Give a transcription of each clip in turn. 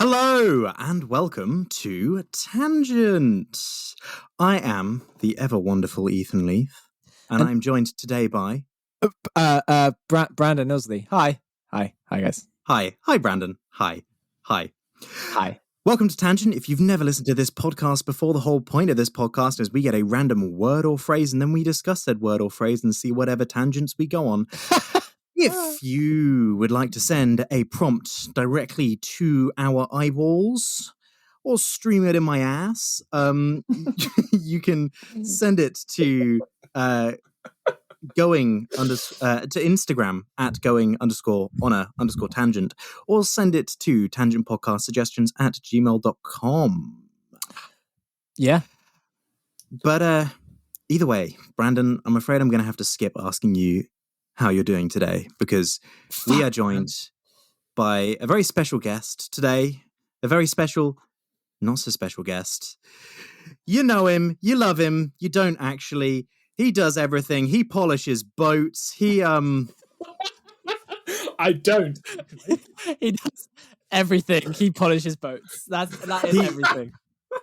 Hello and welcome to Tangent. I am the ever wonderful Ethan Leith, and I'm joined today by Brandon Ilsley. Hi guys. Hi Brandon. Hi. Hi. Welcome to Tangent. If you've never listened to this podcast before, the whole point of this podcast is we get a random word or phrase, and then we discuss said word or phrase and see whatever tangents we go on. If you would like to send a prompt directly to our eyeballs or stream it in my ass, you can send it to Instagram at going_on_tangent, or send it to tangentpodcastsuggestions@gmail.com. Yeah. But either way, Brandon, I'm afraid I'm going to have to skip asking you how you're doing today, because we are joined by a very special guest today, a very special, not-so-special guest. You know him, you love him, you don't actually. He does everything. He polishes boats. He I don't. He does everything. He polishes boats. That is everything.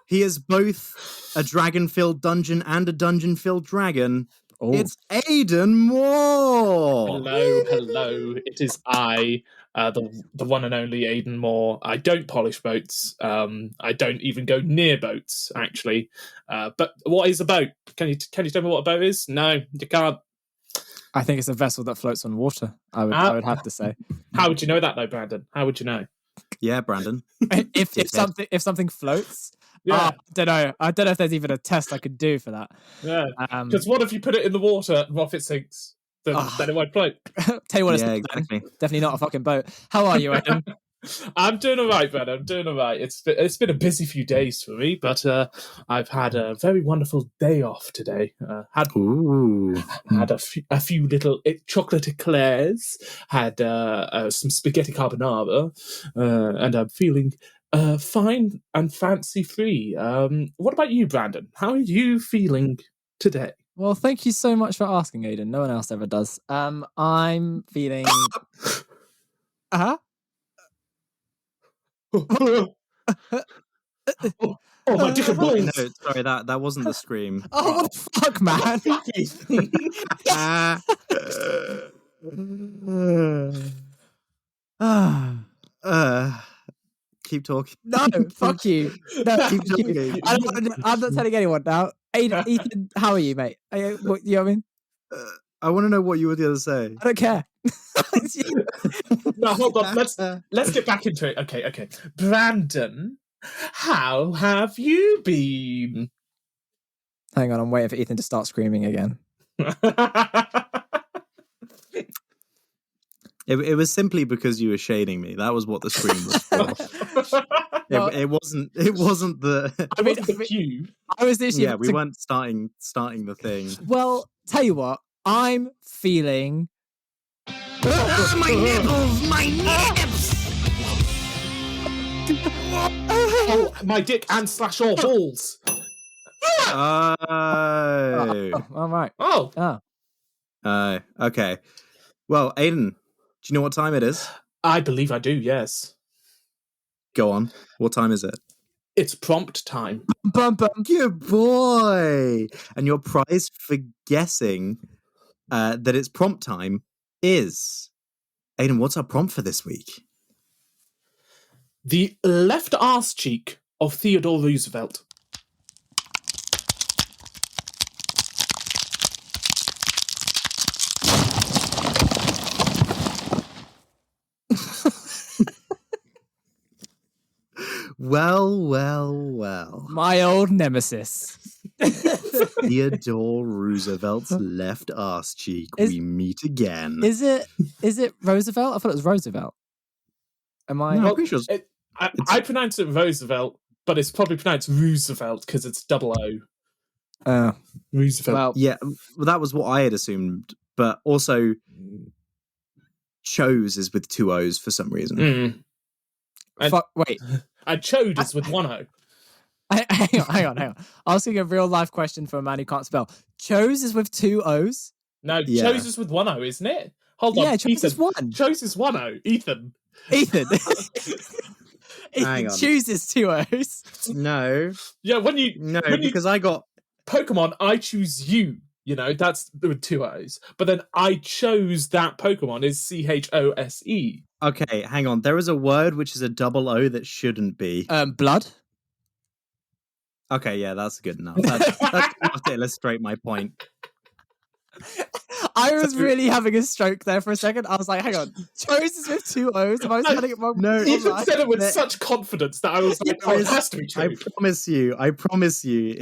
He is both a dragon-filled dungeon and a dungeon-filled dragon. Oh. It's Aidan Moore. Hello. It is I, the one and only Aidan Moore. I don't polish boats. I don't even go near boats, actually. But what is a boat? Can you tell me what a boat is? No, you can't. I think it's a vessel that floats on water. I would have to say. How would you know that, though, Brandon? How would you know? Yeah, Brandon. if something floats. Yeah. I don't know if there's even a test I could do for that. Yeah. Because what if you put it in the water and what if it sinks? Then it won't float. Tell you what, Yeah, it's exactly. definitely not a fucking boat. How are you, Aidan? I'm doing all right, man. I'm doing all right. It's been a busy few days for me, but I've had a very wonderful day off today. Had a few little chocolate eclairs, had some spaghetti carbonara, and I'm feeling fine and fancy free. What about you, Brandon? How are you feeling today? Well, thank you so much for asking, Aidan. No one else ever does. I'm feeling. Oh, my dick and balls! No, sorry, that wasn't the scream. Oh, what the fuck, man! Keep talking. No, fuck you. No, Keep fuck you. talking. I'm not telling anyone now. Ethan, how are you, mate? You know what I mean? I want to know what you were going to say. I don't care. No, hold on. Let's get back into it. Okay. Brandon, how have you been? Hang on, I'm waiting for Ethan to start screaming again. It was simply because you were shading me. That was what the scream was for. It wasn't the. I mean, the cue. I was literally. Yeah, we weren't starting the thing. Well, tell you what, I'm feeling. My nipples! My nips! Oh, my dick and / all balls. Oh. All right. Oh. Okay. Well, Aidan, do you know what time it is? I believe I do, yes. Go on. What time is it? It's prompt time. Bum. Good boy! And your prize for guessing that it's prompt time is... Aidan, what's our prompt for this week? The left arse cheek of Theodore Roosevelt. Well. My old nemesis. Theodore Roosevelt's left arse cheek. We meet again. Is it Roosevelt? I thought it was Roosevelt. Am I? No, I'm pretty sure I pronounce it Roosevelt, but it's probably pronounced Roosevelt because it's double O. Roosevelt. Well, yeah, well, that was what I had assumed, but also chose is with 2 O's for some reason. Wait. And chode is with 1 O. Hang on. Asking a real life question for a man who can't spell. Chose is with 2 O's? No, chose is with 1 O, isn't it? Hold on. Yeah, chose is 1. Chose is 1 O. Ethan. Ethan. Hang on. chooses two O's. No, Yeah, when you because I got Pokemon, I choose you. You know, that's with two O's. But then I chose that Pokemon is CHOSE. okay. Hang on, there is a word which is a double O that shouldn't be. Blood. Okay, yeah, that's good enough. That's enough to illustrate my point. I was really having a stroke there for a second. I was like, hang on, chooses with two O's. Am I spelling it wrong? No, Ethan said it with such confidence that I was like, oh, it has to be true. I promise you,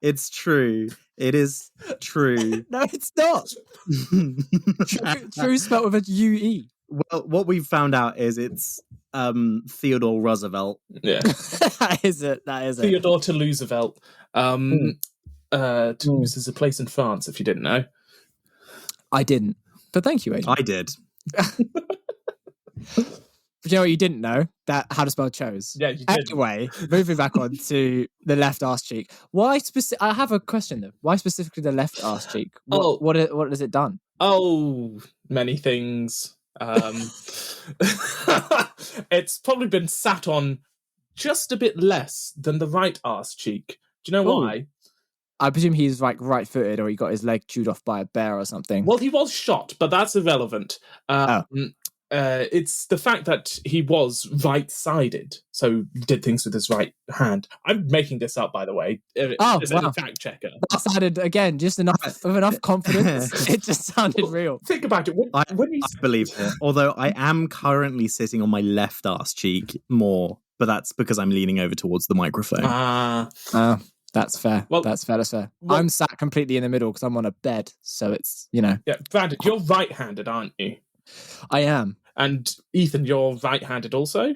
it's true. It is true. No, it's not. True spelled with a UE. Well, what we've found out is it's Theodore Roosevelt. Yeah. That is it. Theodore Toulousevelt. Toulouse is a place in France, if you didn't know. I didn't. But thank you, Aidan. I did. But you know what you didn't know? That how to spell chose. Yeah, you did. Anyway, moving back on to the left arse cheek. I have a question though. Why specifically the left arse cheek? What has it done? Oh, many things. It's probably been sat on just a bit less than the right arse cheek. Do you know why? I presume he's like right-footed, or he got his leg chewed off by a bear or something. Well, he was shot, but that's irrelevant. It's the fact that he was right-sided, so he did things with his right hand. I'm making this up, by the way. As a fact checker. That's added again, just enough confidence. It just sounded real. Think about it. I believe it. Although I am currently sitting on my left arse cheek more, but that's because I'm leaning over towards the microphone. That's fair. Well, that's fair. Well, I'm sat completely in the middle because I'm on a bed, so it's, Yeah, Brandon, you're right-handed, aren't you? I am. And Ethan, you're right-handed also?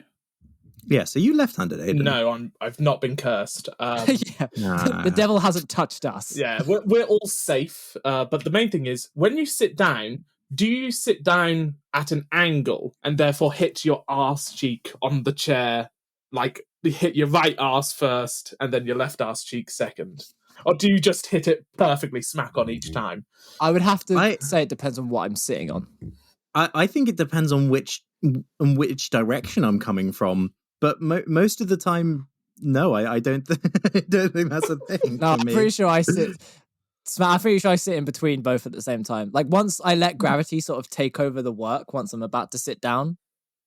Yeah, so you left-handed, Aidan? No, I've not been cursed. The devil hasn't touched us. Yeah, we're all safe. But the main thing is, when you sit down, do you sit down at an angle and therefore hit your arse cheek on the chair, like you hit your right arse first and then your left arse cheek second? Or do you just hit it perfectly smack on each time? I would have to say it depends on what I'm sitting on. I think it depends on which direction I'm coming from. But most of the time, no, I don't. I don't think that's a thing. No, I'm pretty sure I sit in between both at the same time. Like once I let gravity sort of take over the work, once I'm about to sit down,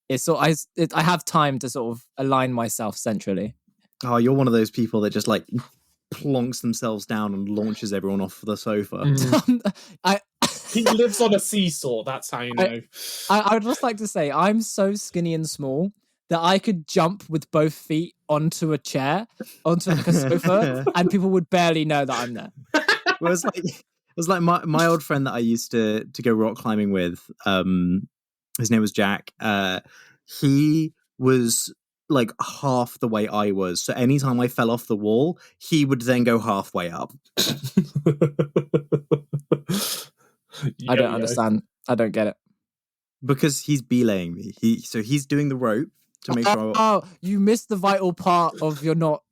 I have time to sort of align myself centrally. Oh, you're one of those people that just like plonks themselves down and launches everyone off the sofa. He lives on a seesaw. That's how you know. I would just like to say I'm so skinny and small that I could jump with both feet onto a chair, onto like a sofa, and people would barely know that I'm there. Well, it was like my old friend that I used to go rock climbing with. His name was Jack. He was like half the way I was. So anytime I fell off the wall, he would then go halfway up. I don't understand. I don't get it. Because he's belaying me. He's doing the rope to make sure. Oh, you missed the vital part of your not.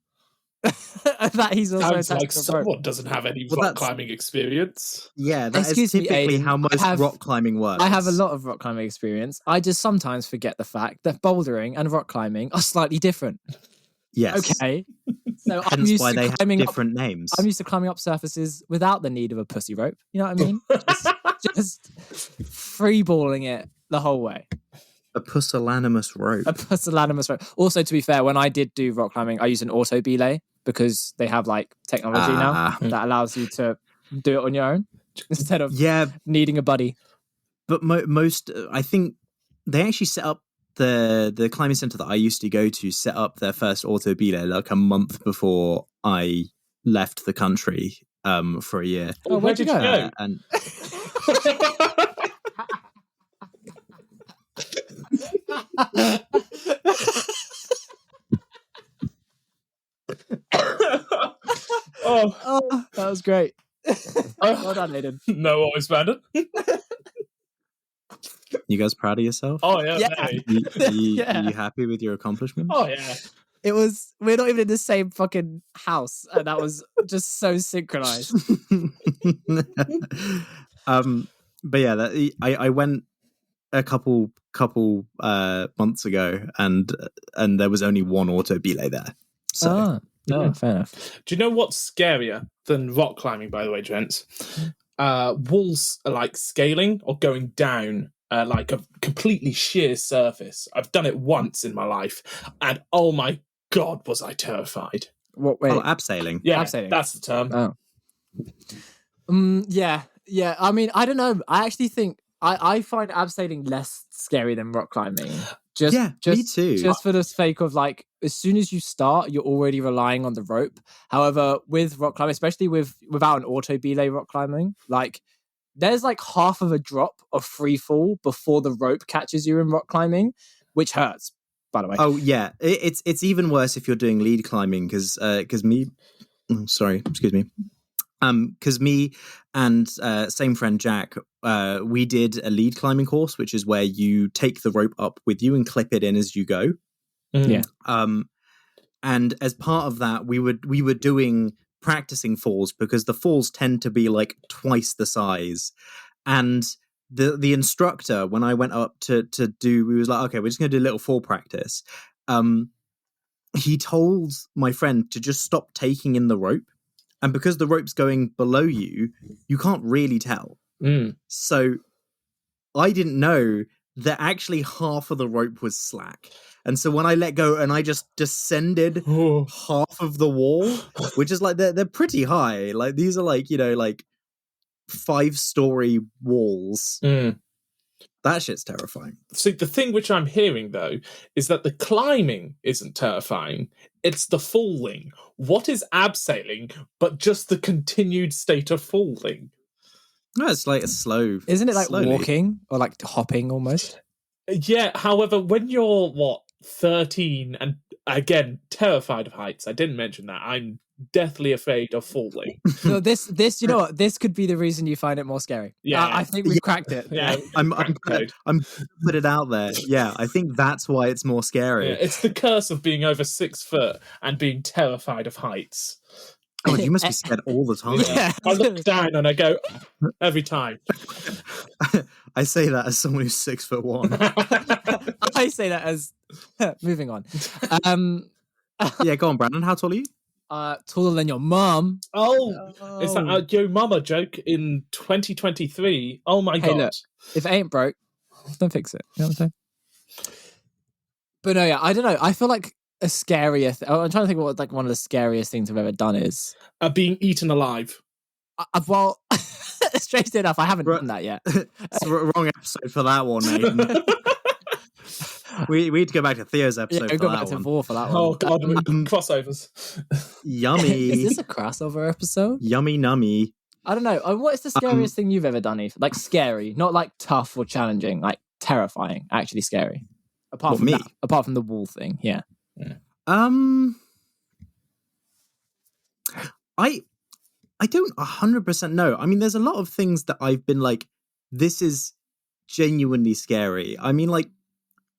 That he's also sounds like someone doesn't have any rock climbing experience. Yeah, that is typically how most rock climbing works. I have a lot of rock climbing experience. I just sometimes forget the fact that bouldering and rock climbing are slightly different. Yes. Okay. So hence why they have different names. I'm used to climbing up surfaces without the need of a pussy rope. You know what I mean? just freeballing it the whole way. A pusillanimous rope. A pusillanimous rope. Also, to be fair, when I did do rock climbing, I used an auto belay because they have like technology now that allows you to do it on your own instead of needing a buddy. But most, I think they actually set up the climbing center that I used to go to set up their first auto belay like a month before I left the country for a year. Oh, where'd you go? And Oh, that was great. Well done, Aidan. No worries, Brandon. You guys proud of yourself? Oh yeah. Are you happy with your accomplishment? Oh yeah. We're not even in the same fucking house, and that was just so synchronized. But yeah, I went a couple months ago, and there was only one auto belay there. So fair enough. Do you know what's scarier than rock climbing, by the way, gents? Walls are like scaling or going down like a completely sheer surface. I've done it once in my life, and oh my god, was I terrified. What? Wait, abseiling. Yeah, abseiling. That's the term. Oh. Yeah. I mean, I don't know. I actually think I find abseiling less scary than rock climbing. Me too. Just for the sake of like, as soon as you start, you're already relying on the rope. However, with rock climbing, especially without an auto belay rock climbing, like there's like half of a drop of free fall before the rope catches you in rock climbing, which hurts. By the way. Oh yeah, it's even worse if you're doing lead climbing because me and same friend Jack, we did a lead climbing course, which is where you take the rope up with you and clip it in as you go. Yeah. And as part of that, we were doing practicing falls because the falls tend to be like twice the size. And the instructor, when I went up to do, we was like, okay, we're just going to do a little fall practice. He told my friend to just stop taking in the rope. And because the rope's going below you, you can't really tell. So I didn't know that actually half of the rope was slack. And so when I let go and I just descended half of the wall, which is like, they're pretty high. Like these are like, like 5-story walls. That shit's terrifying. See, the thing which I'm hearing, though, is that the climbing isn't terrifying. It's the falling. What is abseiling but just the continued state of falling? No, it's like a slow... Isn't it like slowly. walking or like hopping almost? Yeah, however, when you're, 13 and, again, terrified of heights, I didn't mention that. I'm deathly afraid of falling. No, this, you know what? This could be the reason you find it more scary. Yeah. I think we've cracked it. Yeah, I'm put it out there. Yeah, I think that's why it's more scary. Yeah, it's the curse of being over 6 foot and being terrified of heights. God, you must be scared all the time. Yeah. I look down and I go every time. I say that as someone who's 6'1". I say that as moving on. Yeah, go on, Brandon. How tall are you? Taller than your mum. Oh, is that a Yo Mama joke in 2023? Oh my god! Look, if it ain't broke, don't fix it. You know what I'm saying? But no, yeah, I don't know. I feel like a scarier. I'm trying to think what like one of the scariest things I've ever done is being eaten alive. Well, strangely enough, I haven't done that yet. It's the wrong episode for that one, Aidan. We need to go back to Theo's episode. Yeah, go back to Vor for that one. Oh god, crossovers. Yummy. Is this a crossover episode? Yummy nummy. I don't know. What is the scariest thing you've ever done, Eve? Like scary, not like tough or challenging, like terrifying, actually scary. Apart from me? Apart from the wall thing, yeah. I don't 100% know. I mean, there's a lot of things that I've been like, this is genuinely scary. I mean, like,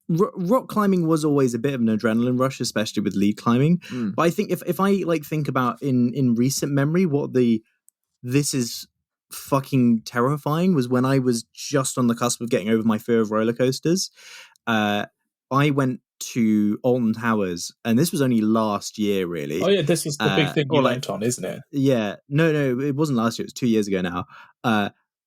rock climbing was always a bit of an adrenaline rush, especially with lead climbing. But I think if I like think about in recent memory, what this is fucking terrifying was when I was just on the cusp of getting over my fear of roller coasters. I went to Alton Towers, and this was only last year, really. Oh yeah, this was the big thing you went on, isn't it? Yeah, no, it wasn't last year. It was 2 years ago now.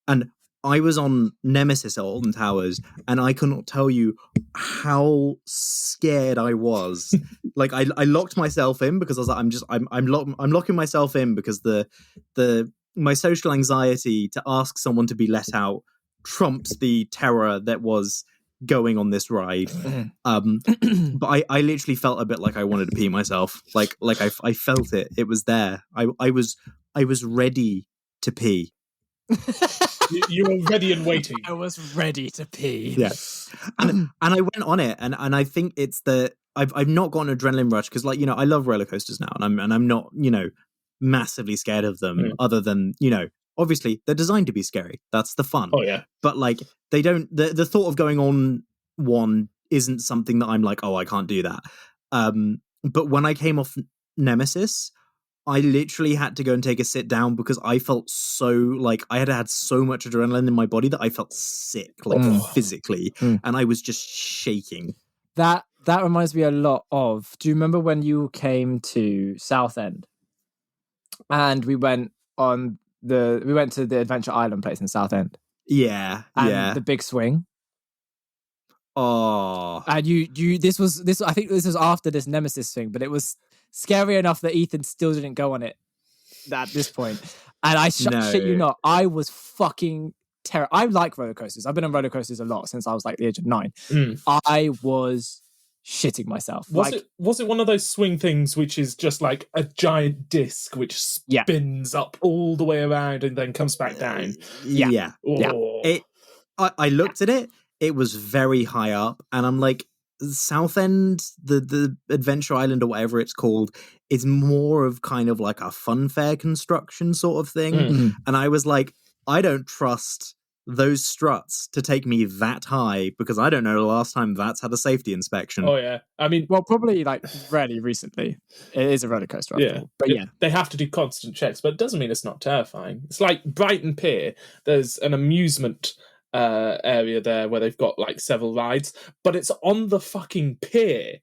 And I was on Nemesis at Alton Towers, and I cannot tell you how scared I was. Like I locked myself in because I was like, I'm locking myself in because my social anxiety to ask someone to be let out trumps the terror that was going on this ride. But I literally felt a bit like I wanted to pee myself. Like I felt it. It was there. I was ready to pee. You were ready and waiting. I was ready to pee. Yeah. And I went on it, and I think it's I've not got an adrenaline rush because, like, I love roller coasters now, and I'm not, massively scared of them, other than, obviously they're designed to be scary. That's the fun. Oh yeah. But like they don't the thought of going on one isn't something that I'm like, oh, I can't do that. But when I came off Nemesis, I literally had to go and take a sit down because I felt so like I had so much adrenaline in my body that I felt sick, like physically, and I was just shaking. That reminds me a lot of. Do you remember when you came to Southend, and we went to the Adventure Island place in Southend? Yeah, and the big swing. Oh, and this was I think this was after this Nemesis thing, but it was scary enough that Ethan still didn't go on it at this point. And I shit you not, I was fucking terrified. I like roller coasters. I've been on roller coasters a lot since I was like the age of 9. I was shitting myself. Was it one of those swing things which is just like a giant disc which spins up all the way around and then comes back down? Yeah. I looked at it. It was very high up, and I'm like, Southend, the Adventure Island or whatever it's called, is more of kind of like a fun fair construction sort of thing. And I was like, I don't trust those struts to take me that high because I don't know the last time that's had a safety inspection. Oh yeah, I mean, well, probably like fairly recently. It is a roller coaster, after all. But they have to do constant checks, but it doesn't mean it's not terrifying. It's like Brighton Pier. There's an amusement area there where they've got like several rides, but it's on the fucking pier.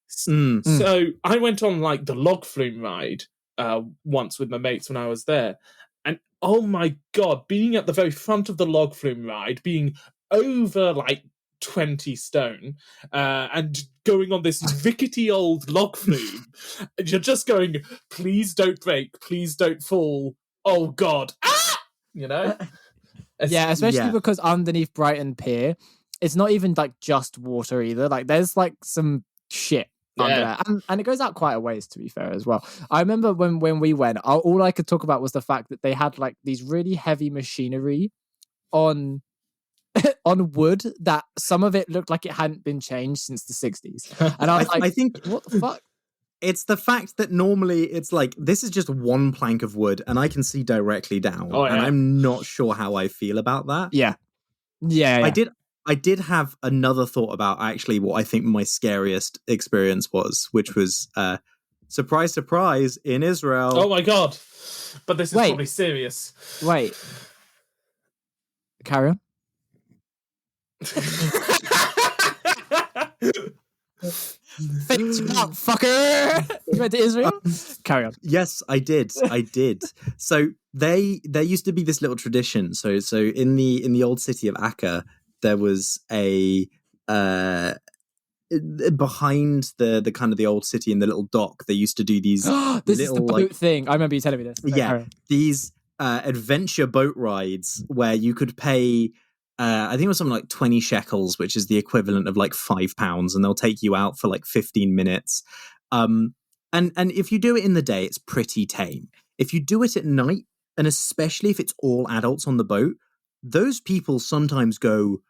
So I went on like the log flume ride once with my mates when I was there, and oh my god, being at the very front of the log flume ride, being over like 20 stone, and going on this rickety old log flume, and you're just going, please don't break, please don't fall, oh god, you know. Especially because underneath Brighton Pier, it's not even like just water either. Like there's like some shit under there, and it goes out quite a ways, to be fair, as well. I remember when we went, all I could talk about was the fact that they had like these really heavy machinery on wood that some of it looked like it hadn't been changed since the 60s. And I think what the fuck? It's the fact that normally it's like, this is just one plank of wood and I can see directly down. And I'm not sure how I feel about that. Yeah. I did have another thought about actually what I think my scariest experience was, which was, surprise, surprise, in Israel. Oh my god. But this is probably serious. Wait. Carry on. Finish up, fucker! You went to Israel? Carry on. Yes, I did. So there used to be this little tradition. So in the old city of Akka, there was a behind the kind of the old city in the little dock. They used to do these. This is the boat thing. I remember you telling me this. These adventure boat rides where you could pay. I think it was something like 20 shekels, which is the equivalent of like £5, and they'll take you out for like 15 minutes. And if you do it in the day, it's pretty tame. If you do it at night, and especially if it's all adults on the boat, those people sometimes go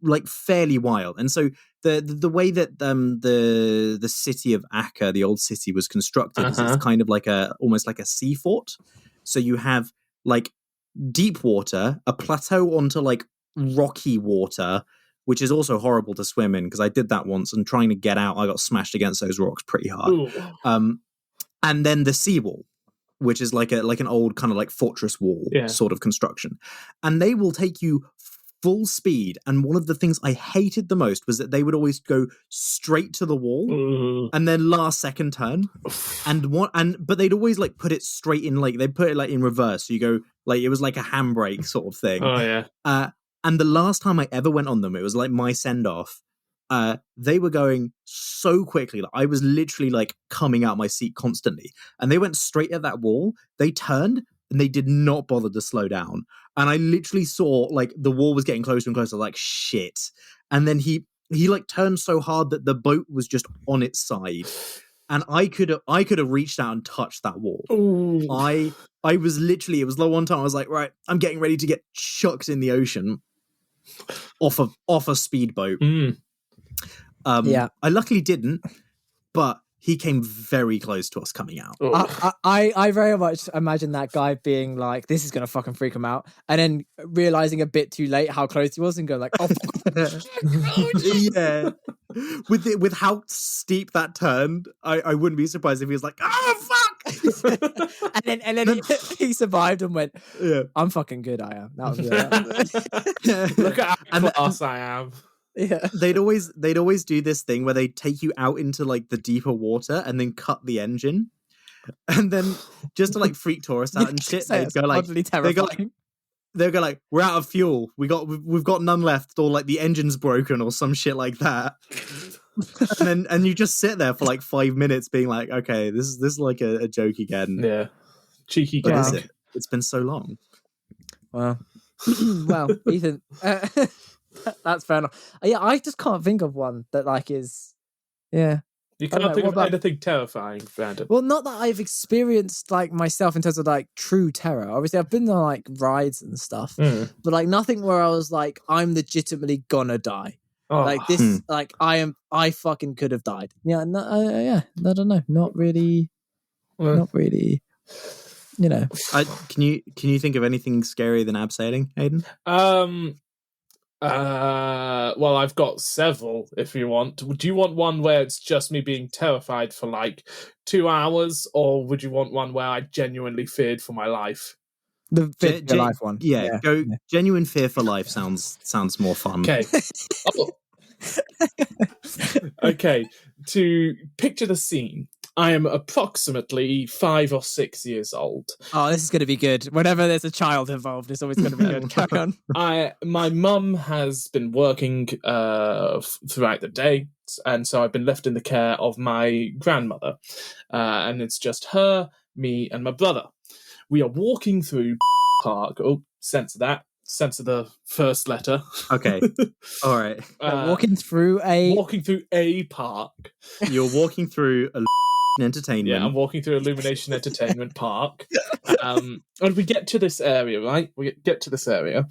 like fairly wild. And so the way that the city of Akka, the old city, was constructed is it's kind of like almost like a sea fort. So you have like deep water, a plateau onto like rocky water, which is also horrible to swim in because I did that once, and trying to get out, I got smashed against those rocks pretty hard. And then the seawall, which is like an old kind of like fortress wall sort of construction, and they will take you full speed. And one of the things I hated the most was that they would always go straight to the wall and then last second turn, but they'd always like put it straight in, like they put it like in reverse, so you go like it was like a handbrake sort of thing. And the last time I ever went on them, it was like my send-off. They were going so quickly. Like I was literally like coming out my seat constantly. And they went straight at that wall. They turned and they did not bother to slow down. And I literally saw like the wall was getting closer and closer, like shit. And then he like turned so hard that the boat was just on its side. And I could have reached out and touched that wall. I was literally, it was the one time I was like, right, I'm getting ready to get chucked in the ocean off a speedboat. I luckily didn't, but he came very close to us coming out. I very much imagine that guy being like, this is going to fucking freak him out. And then realizing a bit too late how close he was and going like, oh, yeah. With how steep that turned, I wouldn't be surprised if he was like, oh, fuck! and then he survived and went, Yeah. I'm fucking good, I am. That was Look at how And- class I am. yeah. They'd always do this thing where they take you out into like the deeper water and then cut the engine, and then just to like freak tourists out and shit, they'd go like, terrifying. they'll go like, we're out of fuel, we've got none left, or like the engine's broken or some shit like that. and you just sit there for like 5 minutes being like, okay, this is like a joke again. Yeah, cheeky What gag. is it? It's been so long. Wow. Well, Ethan, that's fair enough. Yeah, I just can't think of one that like is, yeah. You don't can't know, think what of about- anything terrifying, Brandon. Well, not that I've experienced like myself in terms of like true terror. Obviously, I've been on like rides and stuff, Mm. but like nothing where I was like, I'm legitimately gonna die. Oh, Like this, like I fucking could have died. Yeah, no, yeah. I don't know. Not really. well, Not really. You know. Can you think of anything scarier than abseiling, Aidan? Well, I've got several if you want. Do you want one where it's just me being terrified for like 2 hours, or would you want one where I genuinely feared for my life? The Fit Your Life one. Yeah, go. Genuine fear for life sounds more fun. Okay. Oh. Okay, to picture the scene, I am approximately 5 or 6 years old. Oh, this is going to be good. Whenever there's a child involved, it's always going to be good. Carry on. My mum has been working throughout the day, and so I've been left in the care of my grandmother. And it's just her, me, and my brother. We are walking through park. Oh, censor that. Censor the first letter. Okay. All right. Walking through a park. You're walking through a entertainment. Yeah, I'm walking through Illumination Entertainment Park. And we get to this area, right? We get to this area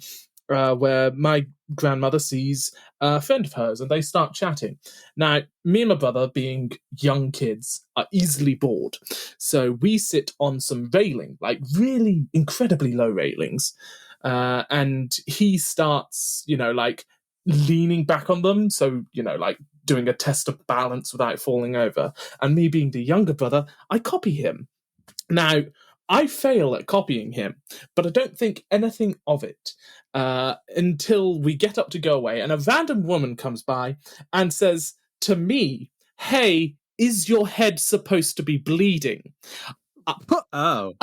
where my grandmother sees a friend of hers and they start chatting. Now, me and my brother, being young kids, are easily bored. So we sit on some railing, like really incredibly low railings. And he starts, like leaning back on them. So, like doing a test of balance without falling over. And me being the younger brother, I copy him. Now, I fail at copying him, but I don't think anything of it until we get up to go away. And a random woman comes by and says to me, "Hey, is your head supposed to be bleeding?" Oh.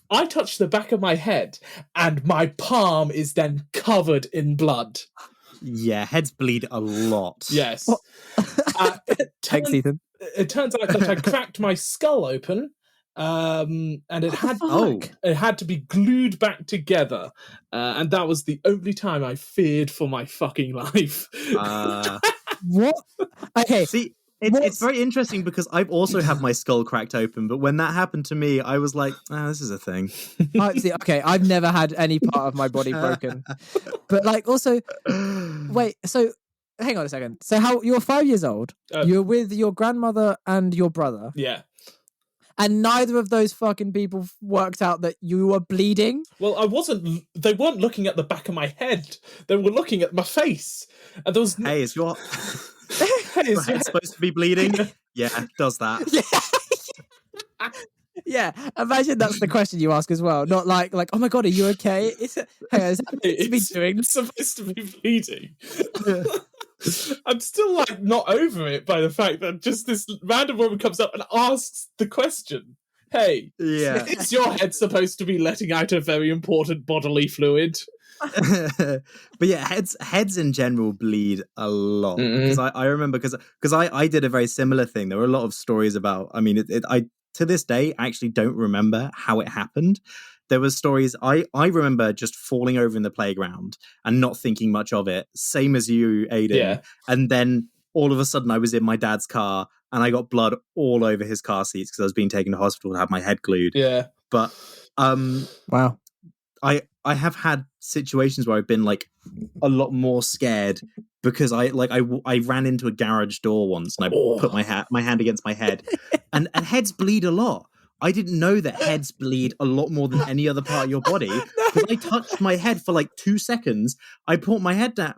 I touch the back of my head, and my palm is then covered in blood. Yeah, heads bleed a lot. Yes. Thanks, Ethan. It turns out that I cracked my skull open, and it had to be glued back together, and that was the only time I feared for my fucking life. What? Okay. See, it's very interesting because I've also had my skull cracked open, but when that happened to me, I was like, this is a thing. Okay, I've never had any part of my body broken. But like also, wait, so hang on a second. So you're 5 years old, you're with your grandmother and your brother. Yeah. And neither of those fucking people worked out that you were bleeding? Well, they weren't looking at the back of my head. They were looking at my face. And there was Hey, is your head supposed to be bleeding? Yeah, does that. Yeah, imagine that's the question you ask as well. Not like, oh my god, are you okay? Is that doing? It's supposed to be bleeding. I'm still like not over it by the fact that just this random woman comes up and asks the question. Hey, is your head supposed to be letting out a very important bodily fluid? But yeah, heads in general bleed a lot. Because I remember because I did a very similar thing. There were a lot of stories about. I mean, I to this day actually don't remember how it happened. There were stories I remember just falling over in the playground and not thinking much of it. Same as you, Aidan. Yeah. And then all of a sudden I was in my dad's car and I got blood all over his car seats because I was being taken to hospital to have my head glued. Yeah. But wow. I have had situations where I've been like a lot more scared because I ran into a garage door once and I put my hand against my head and heads bleed a lot. I didn't know that heads bleed a lot more than any other part of your body. Because I touched my head for like 2 seconds. I put my hand down.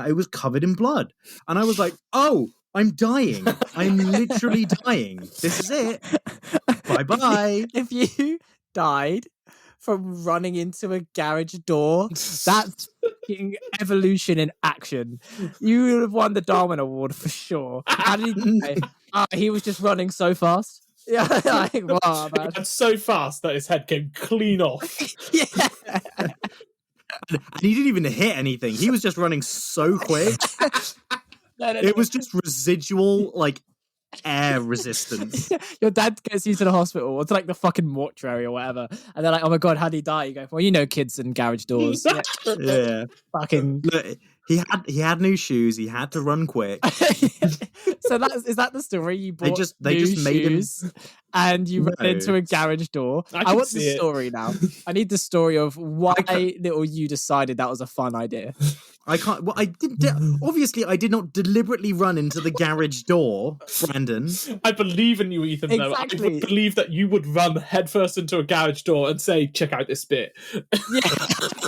It was covered in blood, and I was like, "Oh, I'm dying. I'm literally dying. This is it. Bye-bye. If you died from running into a garage door, that's fucking evolution in action. You would have won the Darwin Award for sure. How did he die? He was just running so fast. Yeah, like, wow, man. And so fast that his head came clean off. Yeah. And he didn't even hit anything. He was just running so quick. No. It was just residual, like, air resistance. Your dad gets you to the hospital or to like the fucking mortuary or whatever, and they're like, "Oh my god, how did he die?" You go, "Well, you know, kids and garage doors." Yeah. Fucking. Look, he had new shoes. He had to run quick. So is that the story? You bought They new just made him. shoes and you ran into a garage door. I want the story now. I need the story of why little you decided that was a fun idea. I can't. Well, I did. Obviously, I did not deliberately run into the garage door, Brandon. I believe in you, Ethan. Though I would believe that you would run headfirst into a garage door and say, "Check out this bit." Yeah,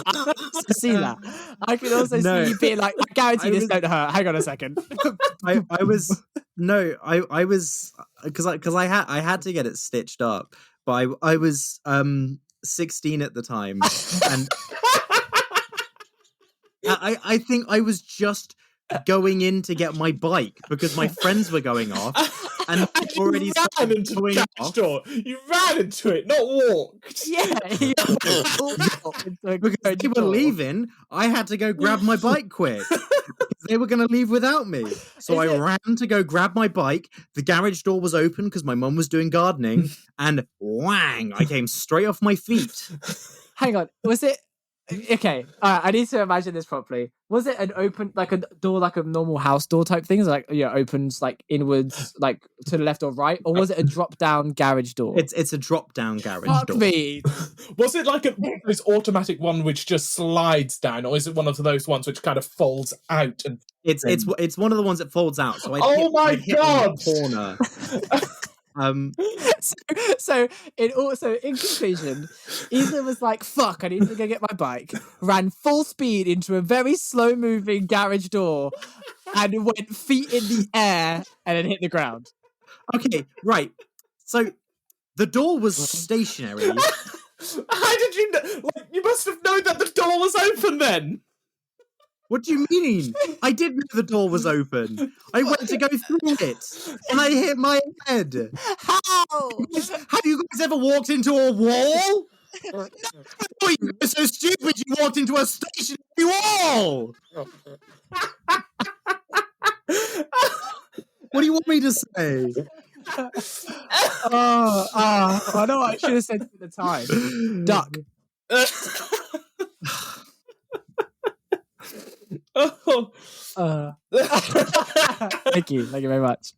I can see that. I can also see you being like, "I guarantee this don't hurt." Hang on a second. I was because I had to get it stitched up, but I was 16 at the time, and I think I was just going in to get my bike because my friends were going off, and already ran into the garage door. You ran into it, not walked. Yeah, because they were leaving. I had to go grab my bike quick. They were going to leave without me. So I ran to go grab my bike. The garage door was open because my mum was doing gardening, and whang, I came straight off my feet. Hang on, was it? Okay, I need to imagine this properly. Was it an open, like a door, like a normal house door type thing? Like, opens like inwards, like to the left or right, or was it a drop down garage door? It's a drop down garage door. Me. Was it like this automatic one which just slides down, or is it one of those ones which kind of folds out? And it's one of the ones that folds out. So my god! Corner. So in conclusion, Ethan was like, "Fuck, I need to go get my bike." Ran full speed into a very slow moving garage door, and went feet in the air and then hit the ground. Okay, right. So the door was stationary. How did you know? Like, you must have known that the door was open then. What do you mean? I did know the door was open. I went to go through it, and I hit my head. How? Have you guys ever walked into a wall? No, you were so stupid you walked into a stationary wall! What do you want me to say? I know what I should have said at the time. Duck. Thank you very much.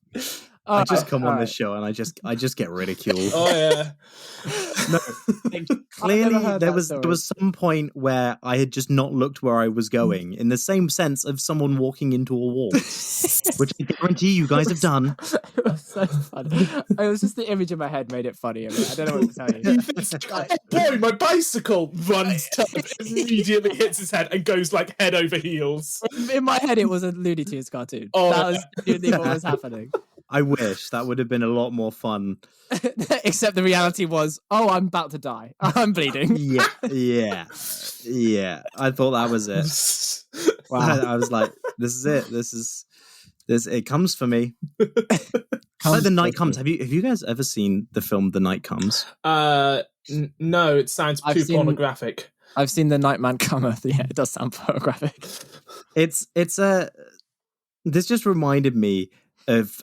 I just come on this show and I just get ridiculed. Oh yeah. No, clearly there was some point where I had just not looked where I was going, in the same sense of someone walking into a wall, which I guarantee you guys have done. It was so funny. It was just the image in my head made it funny. I don't know what to tell you. Oh boy, my bicycle runs, immediately hits his head and goes like head over heels. In my head, it was a Looney Tunes cartoon. Oh, that was genuinely what was happening. I wish that would have been a lot more fun. Except the reality was, I'm about to die. I'm bleeding. Yeah. I thought that was it. Wow. I was like, this is it. This. It comes for me. Like The Night Comes. Have you guys ever seen the film The Night Comes? No, it sounds too pornographic. I've seen The Nightman Cometh. Yeah, it does sound pornographic. It's this just reminded me of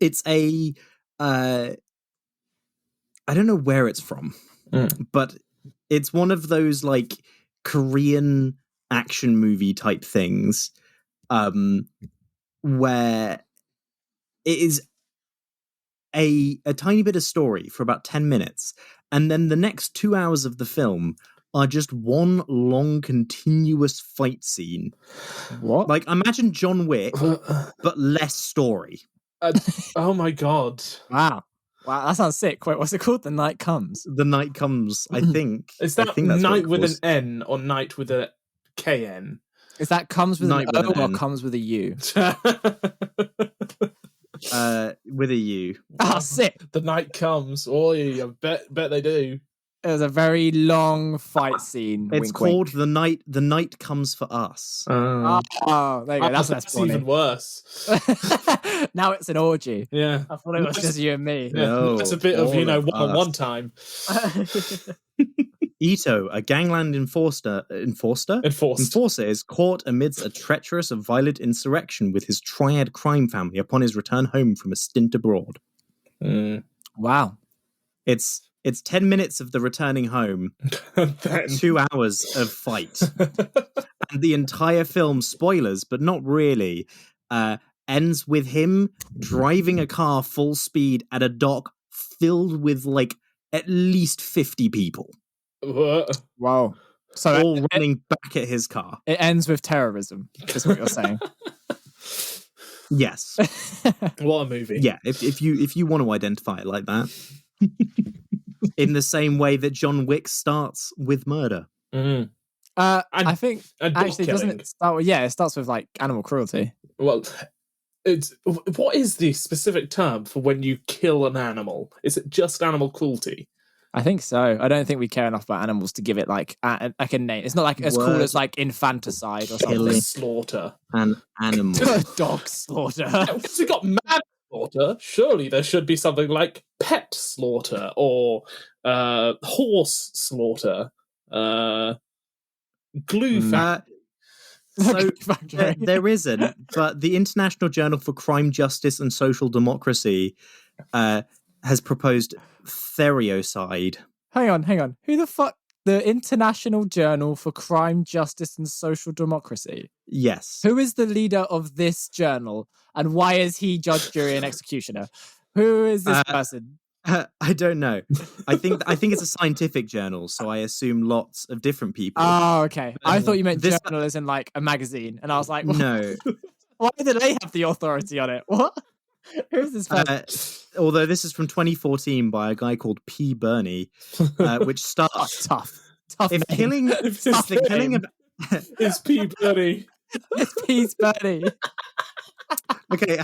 it's a I don't know where it's from, but it's one of those like Korean action movie type things where it is a tiny bit of story for about 10 minutes, and then the next 2 hours of the film are just one long continuous fight scene. What? Like, imagine John Wick, but less story. Oh my god. Wow, that sounds sick. Wait, what's it called? The Night Comes. The Night Comes, I think. Is that I think that's night with an N or night with a KN? Is that comes with Night an with O an or N. comes with a U? With a U. Oh, sick. The night comes. Oi, I bet they do. It was a very long fight scene. It's wink, called wink. The Night Comes for Us. Oh, there you go. That's less funny. even worse. Now it's an orgy. Yeah. I thought it was just you and me. Yeah, No, that's a bit of, all of one-on-one us. time. Ito, a gangland enforcer is caught amidst a treacherous and violent insurrection with his triad crime family upon his return home from a stint abroad. Wow. It's 10 minutes of the returning home, 2 hours of fight. And the entire film, spoilers, but not really, ends with him driving a car full speed at a dock filled with at least 50 people. Wow. So all running back at his car. It ends with terrorism, is what you're saying. Yes. What a movie. Yeah, if you want to identify it like that. In the same way that John Wick starts with murder. Mm. I think actually doesn't killing. it start with, it starts with animal cruelty. Well, what is the specific term for when you kill an animal? Is it just animal cruelty? I think so. I don't think we care enough about animals to give it a name. It's not as cool as infanticide or something. Killing Slaughter. An animal. Dog slaughter. Because we got man slaughter. Surely there should be something like pet slaughter or horse slaughter. Glue factory. So there isn't, but the International Journal for Crime, Justice and Social Democracy has proposed theriocide. Hang on. Who the fuck? The International Journal for Crime, Justice and Social Democracy? Yes. Who is the leader of this journal and why is he judge, jury and executioner? Who is this person? I don't know. I think it's a scientific journal, so I assume lots of different people. Oh, okay. I thought you meant journal as in a magazine, and I was like, no. Why do they have the authority on it? What? Who's this person? Although this is from 2014 by a guy called P. Burney, which starts tough. If name. the killing of it's P. Burney. It's P. Burney. Okay,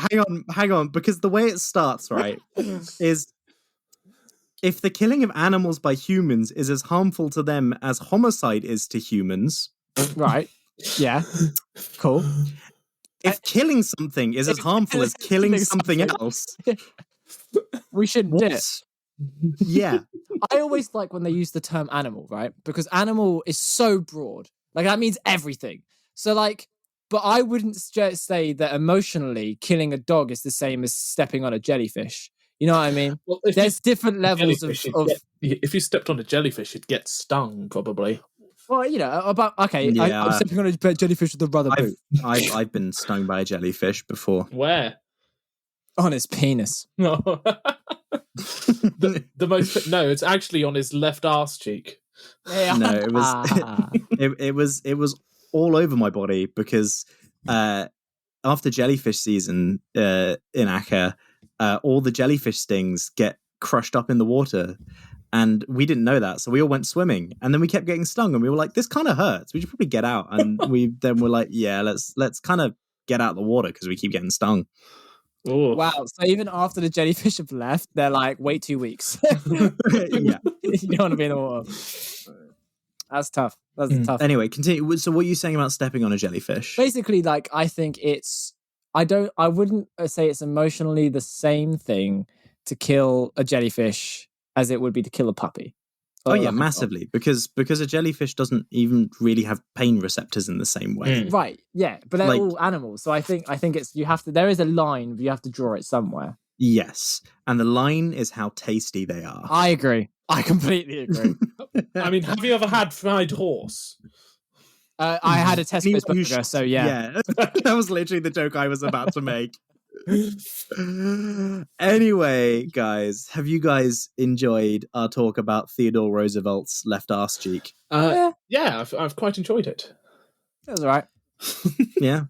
hang on, because the way it starts, right, is if the killing of animals by humans is as harmful to them as homicide is to humans. Right. Yeah. Cool. If killing something is as harmful as killing something else. We shouldn't do it. Yeah. I always like when they use the term animal, right? Because animal is so broad. That means everything. So but I wouldn't say that emotionally killing a dog is the same as stepping on a jellyfish. You know what I mean? Well, there's different levels of... If you stepped on a jellyfish, you'd get stung, probably. Well, I'm stepping on a jellyfish with a rubber boot. I've been stung by a jellyfish before. Where? On his penis. No. It's actually on his left arse cheek. Yeah. No, it was all over my body because after jellyfish season in Akka, all the jellyfish stings get crushed up in the water, and we didn't know that, so we all went swimming, and then we kept getting stung, and we were like, "This kind of hurts. We should probably get out." And we're like, "Yeah, let's kind of get out of the water because we keep getting stung." Ooh. Wow! So even after the jellyfish have left, they're like, "Wait 2 weeks." Yeah, you don't want to be in the water. That's tough. That's tough. Anyway, continue. So, what are you saying about stepping on a jellyfish? Basically, I think it's. I wouldn't say it's emotionally the same thing to kill a jellyfish as it would be to kill a puppy. Oh yeah, massively, because a jellyfish doesn't even really have pain receptors in the same way. Right? Yeah, but they're all animals, so I think it's there is a line, but you have to draw it somewhere. Yes, and the line is how tasty they are. I agree. I completely agree. I mean, have you ever had fried horse? I had a test burger, so yeah. That was literally the joke I was about to make. Anyway, guys, have you guys enjoyed our talk about Theodore Roosevelt's left arse cheek? Yeah, I've quite enjoyed it. It was all right. Yeah,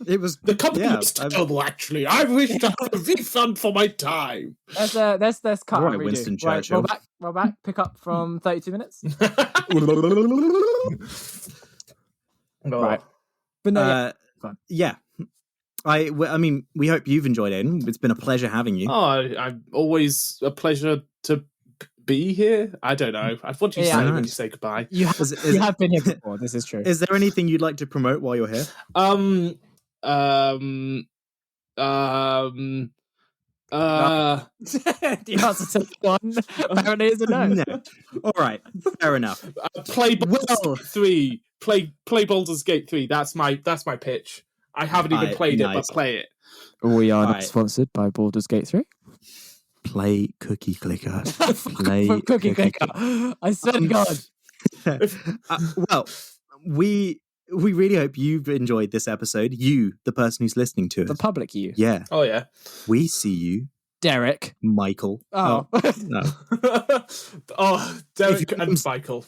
it was. The company was terrible, actually. I wish I had a refund for my time. Let's cut. Right, Winston Churchill. Roll back. Pick up from 32 minutes. Right. But no, fun. Yeah. I mean, we hope you've enjoyed it. It's been a pleasure having you. Oh, I'm always a pleasure to be here. I don't know. What do you say when you say goodbye? You have been here before. This is true. Is there anything you'd like to promote while you're here? The answer to one apparently is a no. No. All right, fair enough. Play Baldur's Gate 3. Play Baldur's Gate 3. That's my pitch. I haven't even played it, but play it. We are not sponsored by Baldur's Gate 3. Play Cookie Clicker. Play Cookie Clicker. I swear to God. Well, we really hope you've enjoyed this episode. You, the person who's listening to it. The public you. Yeah. Oh, yeah. We see you. Derek. Michael. Oh. No. Oh, Derek and Michael.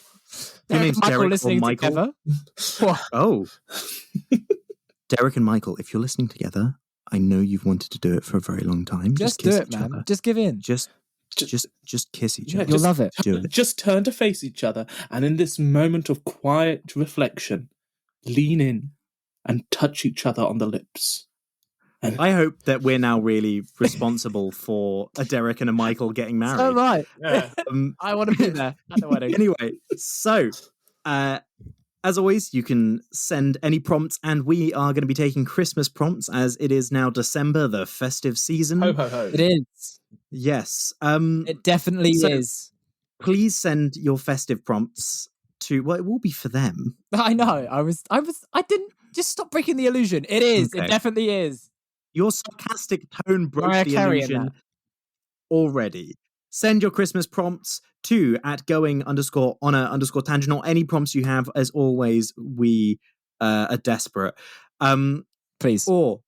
Your name's Michael Derek listening or Michael? together. Oh. Derek and Michael, if you're listening together, I know you've wanted to do it for a very long time. Just kiss do it, each man. other. Just give in. Just kiss each other. You'll love it. Do it. Just turn to face each other, and in this moment of quiet reflection, lean in and touch each other on the lips. And I hope that we're now really responsible for a Derek and a Michael getting married. So right. yeah. I want to be there at the wedding. Anyway, so as always, you can send any prompts, and we are going to be taking Christmas prompts as it is now December, the festive season. Ho, ho, ho. It is. Yes. It definitely is. Please send your festive prompts to, well, it will be for them. I know. I didn't just stop breaking the illusion. It is. Okay. It definitely is. Your sarcastic tone broke Mariah the Carey in illusion that. already. Send your Christmas prompts to @going_on_tangent or any prompts you have. As always, we are desperate. Please. Or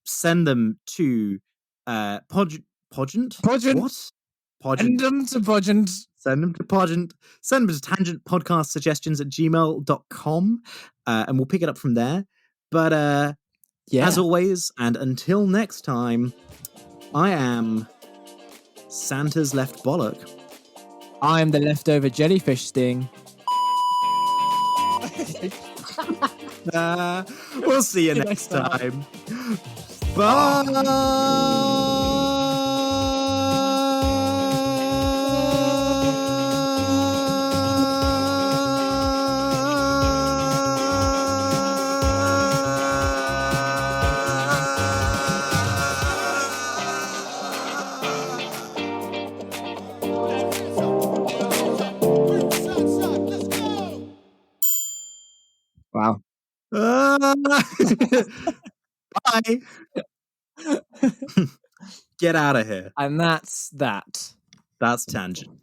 send them to Podgent. What? Podgent. Send them to Podgent. Send them to Podgent. Send them to tangentpodcastsuggestions@gmail.com, and we'll pick it up from there. But as always, and until next time, I am Santa's left bollock. I'm the leftover jellyfish sting. We'll see you next time. Bye. Wow. Bye. Get out of here. And that's that. That's Tangent.